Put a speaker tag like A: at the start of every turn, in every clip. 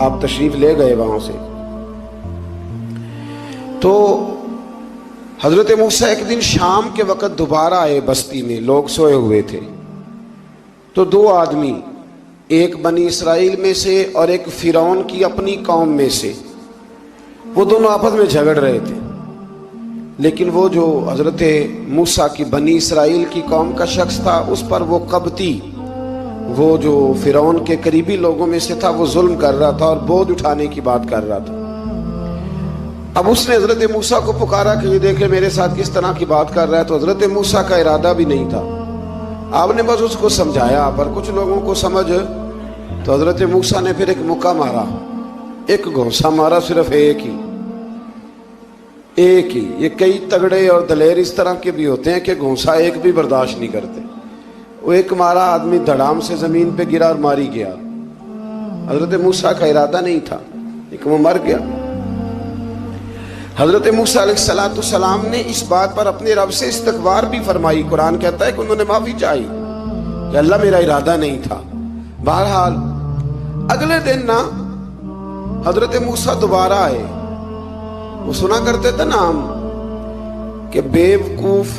A: آپ تشریف لے گئے وہاں سے. تو حضرت موسیٰ ایک دن شام کے وقت دوبارہ آئے بستی میں، لوگ سوئے ہوئے تھے. تو دو آدمی، ایک بنی اسرائیل میں سے اور ایک فرعون کی اپنی قوم میں سے، وہ دونوں آپس میں جھگڑ رہے تھے. لیکن وہ جو حضرت موسیٰ کی بنی اسرائیل کی قوم کا شخص تھا، اس پر وہ قبطی، وہ جو فرعون کے قریبی لوگوں میں سے تھا، وہ ظلم کر رہا تھا اور بوجھ اٹھانے کی بات کر رہا تھا. اب اس نے حضرت موسیٰ کو پکارا کہ یہ دیکھے میرے ساتھ کس طرح کی بات کر رہا ہے. تو حضرت موسیٰ کا ارادہ بھی نہیں تھا، آپ نے بس اس کو سمجھایا. پر کچھ لوگوں کو سمجھ، تو حضرت موسیٰ نے پھر ایک مکہ مارا، ایک گھونسا مارا، صرف ایک ہی. یہ کئی تگڑے اور دلیر اس طرح کے بھی ہوتے ہیں کہ گھونسا ایک بھی برداشت نہیں کرتے. وہ ایک مارا، آدمی دھڑام سے زمین پہ گرا اور ماری گیا. حضرت موسیٰ کا ارادہ نہیں تھا لیکن وہ مر گیا. حضرت موسیٰ علیہ السلام نے اس بات پر اپنے رب سے استغفار بھی فرمائی. قرآن کہتا ہے کہ انہوں نے معافی چاہی کہ اللہ میرا ارادہ نہیں تھا. بہرحال اگلے دن نا حضرت موسیٰ دوبارہ آئے. وہ سنا کرتے تھے نا ہم کہ بیوقوف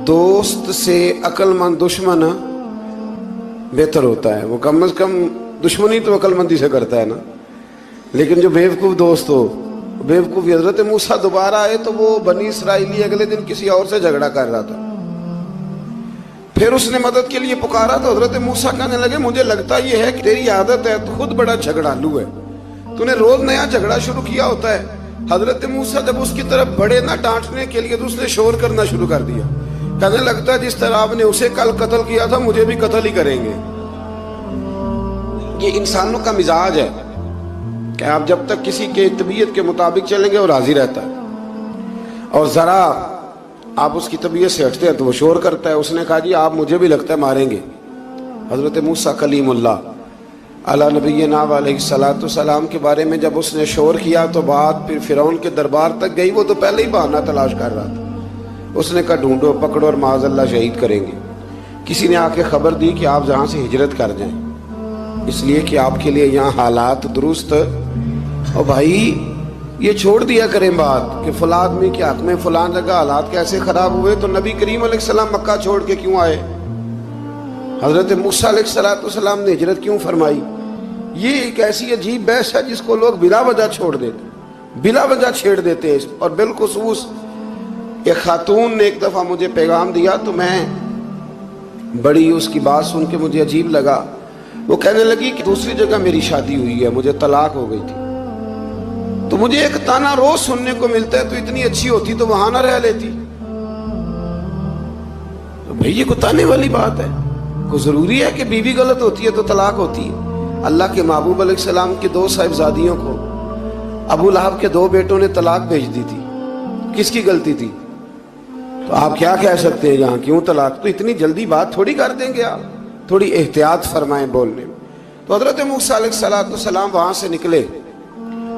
A: دوست سے عقل مند دشمن بہتر ہوتا ہے. وہ کم از کم دشمنی تو عقل مندی سے کرتا ہے نا، لیکن جو بیوقوف دوست ہو بیوقوفی. حضرت موسیٰ دوبارہ آئے تو وہ بنی اسرائیلی اگلے دن کسی اور سے جھگڑا کر رہا تھا. پھر اس نے مدد کے لیے پکارا تو حضرت موسیٰ کہنے لگے مجھے لگتا یہ ہے کہ تیری عادت ہے، تو خود بڑا جھگڑالو ہے، تو نے روز نیا جھگڑا شروع کیا ہوتا ہے. حضرت موسیٰ جب اس کی طرف بڑھے نہ ڈانٹنے کے لیے تو اس نے شور کرنا شروع کر دیا. کہنے لگتا ہے جس طرح آپ نے اسے کل قتل کیا تھا مجھے بھی قتل ہی کریں گے. یہ انسانوں کا مزاج ہے کہ آپ جب تک کسی کے طبیعت کے مطابق چلیں گے وہ راضی رہتا ہے، اور ذرا آپ اس کی طبیعت سے ہٹتے ہیں تو وہ شور کرتا ہے. اس نے کہا جی آپ مجھے بھی لگتا ہے ماریں گے. حضرت موسیٰ کلیم اللہ علیہ نبینا علیہ السلام کے بارے میں جب اس نے شور کیا تو بات پھر فرعون کے دربار تک گئی. وہ تو پہلے ہی بہانہ تلاش کر رہا تھا. اس نے کہا ڈھونڈو پکڑو اور معاذ اللہ شہید کریں گے. کسی نے آ کے خبر دی کہ آپ جہاں سے ہجرت کر جائیں، اس لیے کہ آپ کے لیے یہاں حالات درست. اور بھائی یہ چھوڑ دیا کریں بات کہ فلاں آدمی کے حق میں فلاں جگہ حالات کیسے خراب ہوئے. تو نبی کریم علیہ السلام مکہ چھوڑ کے کیوں آئے؟ حضرت موسیٰ علیہ السلام نے ہجرت کیوں فرمائی؟ یہ ایک ایسی عجیب بحث ہے جس کو لوگ بلا وجہ چھوڑ دیتے، بلا وجہ چھیڑ دیتے ہیں. اور بالخصوص ایک خاتون نے ایک دفعہ مجھے پیغام دیا تو میں بڑی اس کی بات سن کے مجھے عجیب لگا. وہ کہنے لگی کہ دوسری جگہ میری شادی ہوئی ہے، مجھے طلاق ہو گئی تھی، تو مجھے ایک تانا روز سننے کو ملتا ہے تو اتنی اچھی ہوتی تو وہاں نہ رہ لیتی. بھئی یہ کوئی تانے والی بات ہے؟ کوئی ضروری ہے کہ بیوی غلط ہوتی ہے تو طلاق ہوتی ہے؟ اللہ کے محبوب علیہ السلام کے دو صاحبزادیوں کو ابو لہب کے دو بیٹوں نے طلاق بھیج دی تھی. کس کی غلطی تھی؟ تو آپ کیا کہہ سکتے ہیں یہاں کیوں طلاق؟ تو اتنی جلدی بات تھوڑی کر دیں گے آپ، تھوڑی احتیاط فرمائیں بولنے میں. تو حضرت موسیٰ علیہ السلام وہاں سے نکلے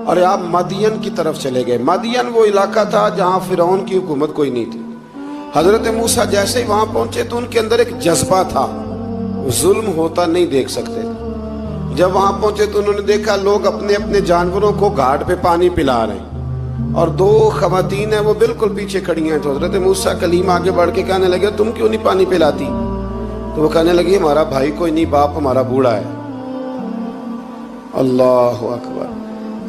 A: اور آپ مدین کی طرف چلے گئے. مدین وہ علاقہ تھا جہاں فرعون کی حکومت کوئی نہیں تھی. حضرت موسیٰ جیسے ہی وہاں پہنچے تو ان کے اندر ایک جذبہ تھا، ظلم ہوتا نہیں دیکھ سکتے. جب وہاں پہنچے تو انہوں نے دیکھا لوگ اپنے اپنے جانوروں کو گھاٹ پہ پانی پلا رہے ہیں اور دو خواتین ہیں وہ بالکل پیچھے کھڑی ہیں. تو حضرت موسیٰ کلیم آگے بڑھ کے کہنے لگے تم کیوں نہیں پانی پلاتی؟ تو وہ کہنے لگی ہمارا بھائی کوئی نہیں، باپ ہمارا بوڑھا ہے. اللہ اکبر.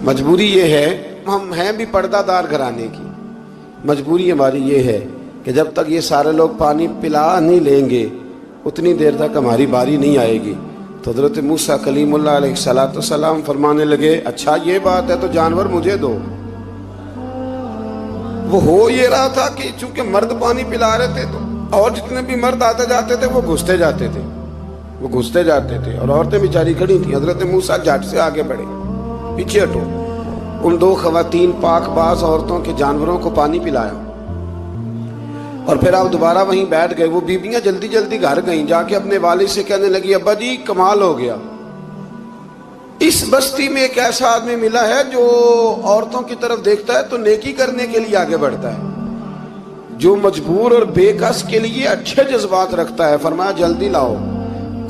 A: مجبوری یہ ہے، ہم ہیں بھی پردہ دار گھرانے کی، مجبوری ہماری یہ ہے کہ جب تک یہ سارے لوگ پانی پلا نہیں لیں گے اتنی دیر تک ہماری باری نہیں آئے گی. تو حضرت موسیٰ کلیم اللہ علیہ السلام فرمانے لگے اچھا یہ بات ہے تو جانور مجھے دو. وہ ہو یہ رہا تھا کہ چونکہ مرد پانی پلا رہے تھے تو اور جتنے بھی مرد آتے جاتے تھے وہ گھستے جاتے تھے اور عورتیں بیچاری کھڑی تھیں. حضرت موسیٰ جھٹ سے آگے بڑھے، پیچھے ہٹو. ان دو خواتین پاک باز عورتوں کے جانوروں کو پانی پلایا اور پھر آپ دوبارہ وہیں بیٹھ گئے. وہ بیبیاں جلدی جلدی گھر گئیں، جا کے اپنے والد سے کہنے لگی ابا جی کمال ہو گیا، اس بستی میں ایک ایسا آدمی ملا ہے جو عورتوں کی طرف دیکھتا ہے تو نیکی کرنے کے لیے آگے بڑھتا ہے، جو مجبور اور بے کس کے لیے اچھے جذبات رکھتا ہے. فرمایا جلدی لاؤ.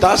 A: 10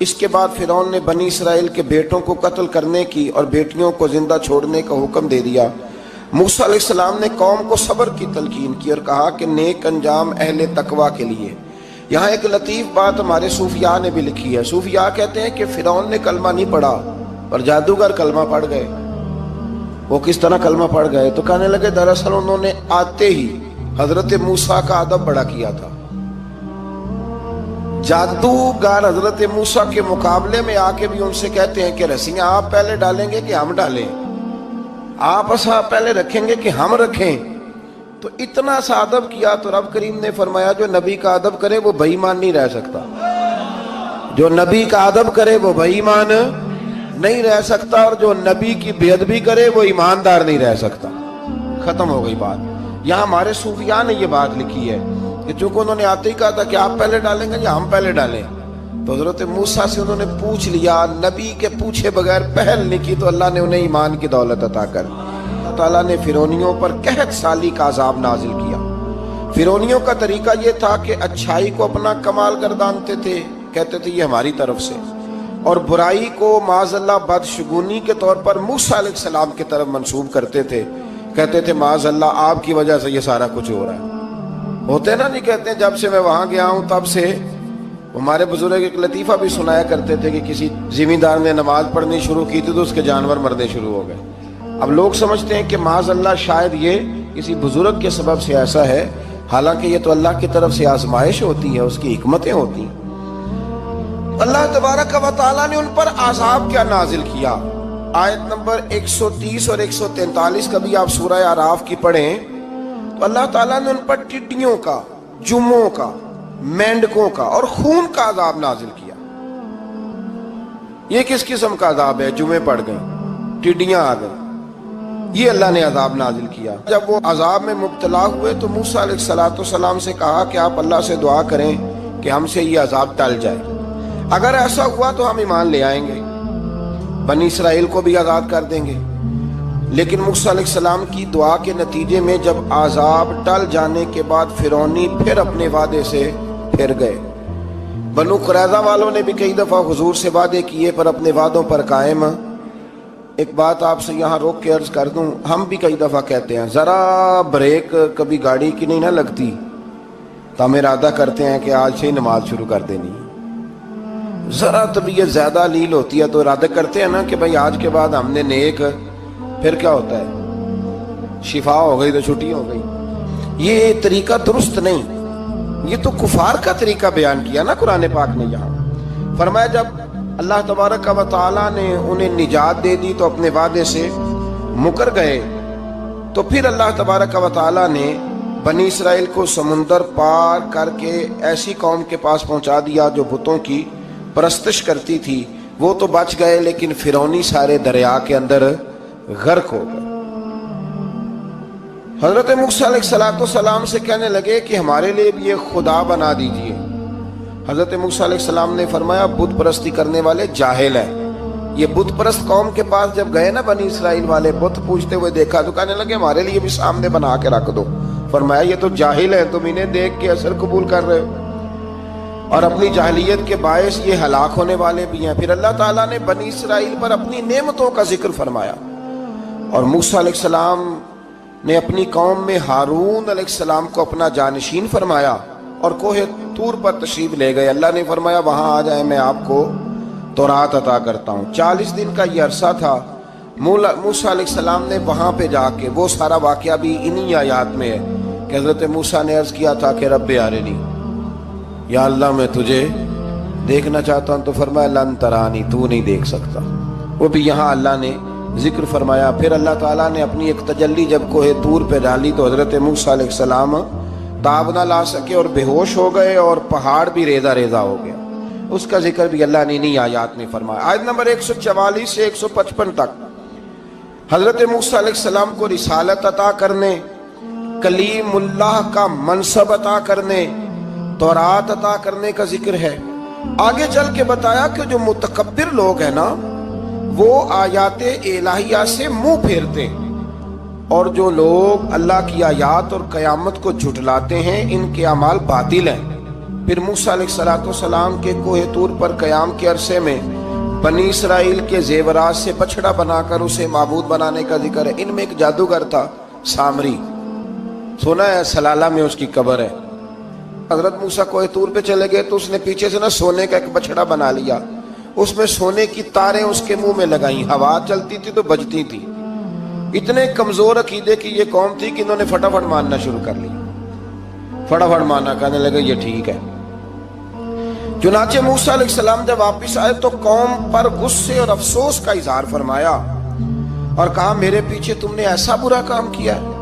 A: اس کے بعد فرعون نے بنی اسرائیل کے بیٹوں کو قتل کرنے کی اور بیٹیوں کو زندہ چھوڑنے کا حکم دے دیا۔ موسیٰ علیہ السلام نے قوم کو صبر کی تلقین کی اور کہا کہ نیک انجام اہل تقوی کے لیے۔ یہاں ایک لطیف بات ہمارے صوفیاء نے بھی لکھی ہے۔ صوفیاء کہتے ہیں کہ فرعون نے کلمہ نہیں پڑھا اور جادوگر کلمہ پڑھ گئے۔ وہ کس طرح کلمہ پڑھ گئے؟ تو کہنے لگے دراصل انہوں نے آتے ہی حضرت موسیٰ کا ادب بڑا کیا تھا۔ جادوگر حضرت موسیٰ کے مقابلے میں آ کے بھی ان سے کہتے ہیں کہ رسیاں آپ پہلے ڈالیں گے کہ ہم ڈالیں، آپ اصحاب پہلے رکھیں گے کہ ہم رکھیں؟ تو اتنا سا ادب کیا تو رب کریم نے فرمایا جو نبی کا ادب کرے وہ بے ایمان نہیں رہ سکتا، جو نبی کا ادب کرے وہ بے ایمان نہیں رہ سکتا، اور جو نبی کی بے ادبی کرے وہ ایماندار نہیں رہ سکتا۔ ختم ہو گئی بات۔ یہاں ہمارے صوفیاء نے یہ بات لکھی ہے کہ چونکہ انہوں نے آتے ہی کہا تھا کہ آپ پہلے ڈالیں گے یا ہم پہلے ڈالیں، تو حضرت موسیٰ سے انہوں نے پوچھ لیا، نبی کے پوچھے بغیر پہل نہیں کی تو اللہ نے انہیں ایمان کی دولت عطا کر دی۔ اللہ تعالیٰ نے فرعونیوں پر قحط سالی کا عذاب نازل کیا۔ فرعونیوں کا طریقہ یہ تھا کہ اچھائی کو اپنا کمال گردانتے تھے، کہتے تھے یہ ہماری طرف سے، اور برائی کو معاذ اللہ بدشگونی کے طور پر موسیٰ علیہ السلام کی طرف منسوب کرتے تھے، کہتے تھے معاذ اللہ آپ کی وجہ سے یہ سارا کچھ ہو رہا ہے۔ ہوتے نا، نہیں کہتے ہیں جب سے میں وہاں گیا ہوں تب سے۔ ہمارے بزرگ ایک لطیفہ بھی سنایا کرتے تھے کہ کسی زمیندار نے نماز پڑھنی شروع کی تھی تو اس کے جانور مرنے شروع ہو گئے۔ اب لوگ سمجھتے ہیں کہ معاذ اللہ شاید یہ کسی بزرگ کے سبب سے ایسا ہے، حالانکہ یہ تو اللہ کی طرف سے آزمائش ہوتی ہے، اس کی حکمتیں ہوتی ہیں۔ اللہ تبارک و تعالیٰ نے ان پر عذاب کیا نازل کیا؟ آیت نمبر 130 اور 143 کا بھی آپ سورہ اعراف کی پڑھیں تو اللہ تعالیٰ نے ان پر ٹڈیوں کا، جموں کا، مینڈکوں کا اور خون کا عذاب نازل کیا۔ یہ کس قسم کا عذاب ہے؟ جمعے پڑ گئیں، ٹڈیاں آ گئیں، یہ اللہ نے عذاب نازل کیا۔ جب وہ عذاب میں مبتلا ہوئے تو موسیٰ علیہ السلام سے کہا کہ آپ اللہ سے دعا کریں کہ ہم سے یہ عذاب ٹل جائے، اگر ایسا ہوا تو ہم ایمان لے آئیں گے، بنی اسرائیل کو بھی آزاد کر دیں گے۔ لیکن موسیٰ علیہ السلام کی دعا کے نتیجے میں جب عذاب ٹل جانے کے بعد فرعونی پھر اپنے وعدے سے پھر گئے۔ بنو قریظہ والوں نے بھی کئی دفعہ حضور سے وعدے کیے پر اپنے وعدوں پر قائم۔ ایک بات آپ سے یہاں روک کے عرض کر دوں، ہم بھی کئی دفعہ کہتے ہیں ذرا بریک کبھی گاڑی کی نہیں نہ لگتی تو ہم ارادہ کرتے ہیں کہ آج سے ہی نماز شروع کر دینی۔ ذرا طبیعت زیادہ لیل ہوتی ہے تو ارادہ کرتے ہیں نا کہ بھائی آج کے بعد ہم نے نیک، پھر کیا ہوتا ہے؟ شفا ہو گئی تو چھٹی ہو گئی۔ یہ طریقہ درست نہیں، یہ تو کفار کا طریقہ بیان کیا نا قرآن پاک نے۔ یہاں فرمایا جب اللہ تبارک و تعالیٰ نے انہیں نجات دے دی تو اپنے وعدے سے مکر گئے، تو پھر اللہ تبارک و تعالیٰ نے بنی اسرائیل کو سمندر پار کر کے ایسی قوم کے پاس پہنچا دیا جو بتوں کی پرستش کرتی تھی۔ وہ تو بچ گئے لیکن فرعونی سارے دریا کے اندر غرق ہو گئے۔ حضرت موسیٰ علیہ السلام سے کہنے لگے کہ ہمارے لیے بھی ایک خدا بنا دیجئے۔ حضرت موسیٰ علیہ السلام نے فرمایا بت پرستی کرنے والے جاہل ہیں۔ یہ بت پرست قوم کے پاس جب گئے نا بنی اسرائیل والے، بت پوجتے ہوئے دیکھا تو کہنے لگے ہمارے لیے بھی سامنے بنا کے رکھ دو۔ فرمایا یہ تو جاہل ہیں، تم انہیں دیکھ کے اثر قبول کر رہے ہو اور اپنی جاہلیت کے باعث یہ ہلاک ہونے والے بھی ہیں۔ پھر اللہ تعالیٰ نے بنی اسرائیل پر اپنی نعمتوں کا ذکر فرمایا، اور موسیٰ علیہ السلام نے اپنی قوم میں ہارون علیہ السلام کو اپنا جانشین فرمایا اور کوہ طور پر تشریف لے گئے۔ اللہ نے فرمایا وہاں آ جائیں، میں آپ کو تورات عطا کرتا ہوں۔ 40 دن کا یہ عرصہ تھا۔ موسیٰ علیہ السلام نے وہاں پہ جا کے، وہ سارا واقعہ بھی انہی آیات میں ہے کہ حضرت موسیٰ نے عرض کیا تھا کہ رب ارنی، یا اللہ میں تجھے دیکھنا چاہتا ہوں، تو فرمایا لن ترانی، تو نہیں دیکھ سکتا۔ وہ بھی یہاں اللہ نے ذکر فرمایا۔ پھر اللہ تعالیٰ نے اپنی ایک تجلی جب کوہ طور پہ ڈالی تو حضرت موسیٰ علیہ السلام تاب نہ لا سکے اور بے ہوش ہو گئے، اور پہاڑ بھی ریزہ ریزہ ہو گیا۔ اس کا ذکر بھی اللہ نے انہی آیات میں فرمایا۔ آیت نمبر 144 سے 155 تک حضرت موسیٰ علیہ السلام کو رسالت عطا کرنے، کلیم اللہ کا منصب عطا کرنے، تورات عطا کرنے کا ذکر ہے۔ آگے چل کے بتایا کہ جو متکبر لوگ ہیں نا وہ آیات الہیہ سے منہ پھیرتے ہیں، اور جو لوگ اللہ کی آیات اور قیامت کو جھٹلاتے ہیں ان کے اعمال باطل ہیں۔ پھر موسیٰ علیہ السلام کے کوہ طور پر قیام کے عرصے میں بنی اسرائیل کے زیورات سے بچڑا بنا کر اسے معبود بنانے کا ذکر ہے۔ ان میں ایک جادوگر تھا سامری، سنا ہے سلالہ میں اس کی قبر ہے۔ حضرت موسیٰ کوہ طور پہ چلے گئے تو اس نے پیچھے سے سونے کا ایک بچڑا بنا لیا، اس میں سونے کی تاریں اس کے منہ میں لگائیں، ہوا چلتی تھی تو بجتی تھی۔ اتنے کمزور عقیدے کی یہ قوم تھی کہ انہوں نے فٹافٹ ماننا شروع کر لی، فٹافٹ ماننا، کہنے لگے یہ ٹھیک ہے۔ چنانچہ موسیٰ علیہ السلام جب واپس آئے تو قوم پر غصے اور افسوس کا اظہار فرمایا اور کہا میرے پیچھے تم نے ایسا برا کام کیا ہے۔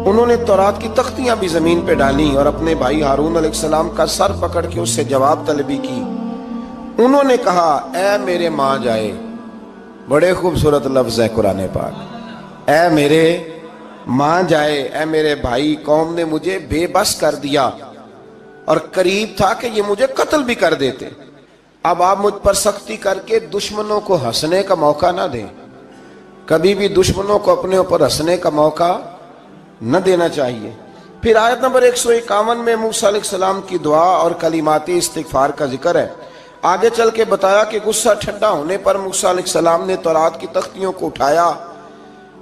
A: انہوں نے تورات کی تختیاں بھی زمین پہ ڈالیں اور اپنے بھائی ہارون علیہ السلام کا سر پکڑ کے اس سے جواب طلبی کی۔ انہوں نے کہا اے میرے ماں جائے، بڑے خوبصورت لفظ ہے قرآن پاک، اے میرے ماں جائے، اے میرے بھائی، قوم نے مجھے بے بس کر دیا اور قریب تھا کہ یہ مجھے قتل بھی کر دیتے۔ اب آپ مجھ پر سختی کر کے دشمنوں کو ہنسنے کا موقع نہ دیں، کبھی بھی دشمنوں کو اپنے اوپر ہنسنے کا موقع نہ دینا چاہیے۔ پھر آیت نمبر 151 میں موسیٰ علیہ السلام کی دعا اور کلمات استغفار کا ذکر ہے۔ آگے چل کے بتایا کہ غصہ ٹھنڈا ہونے پر موسیٰ علیہ السلام نے تورات کی تختیوں کو اٹھایا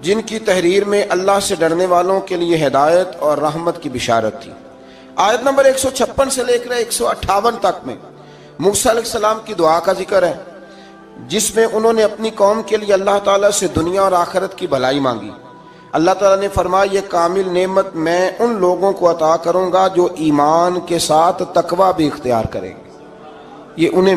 A: جن کی تحریر میں اللہ سے ڈرنے والوں کے لیے ہدایت اور رحمت کی بشارت تھی۔ آیت نمبر 156 سے لے کر 158 تک میں موسیٰ علیہ السلام کی دعا کا ذکر ہے، جس میں انہوں نے اپنی قوم کے لیے اللہ تعالیٰ سے دنیا اور آخرت کی بھلائی مانگی۔ اللہ تعالیٰ نے فرمایا یہ کامل نعمت میں ان لوگوں کو عطا کروں گا جو ایمان کے ساتھ تقوی بھی اختیار کریں گے، یہ انہیں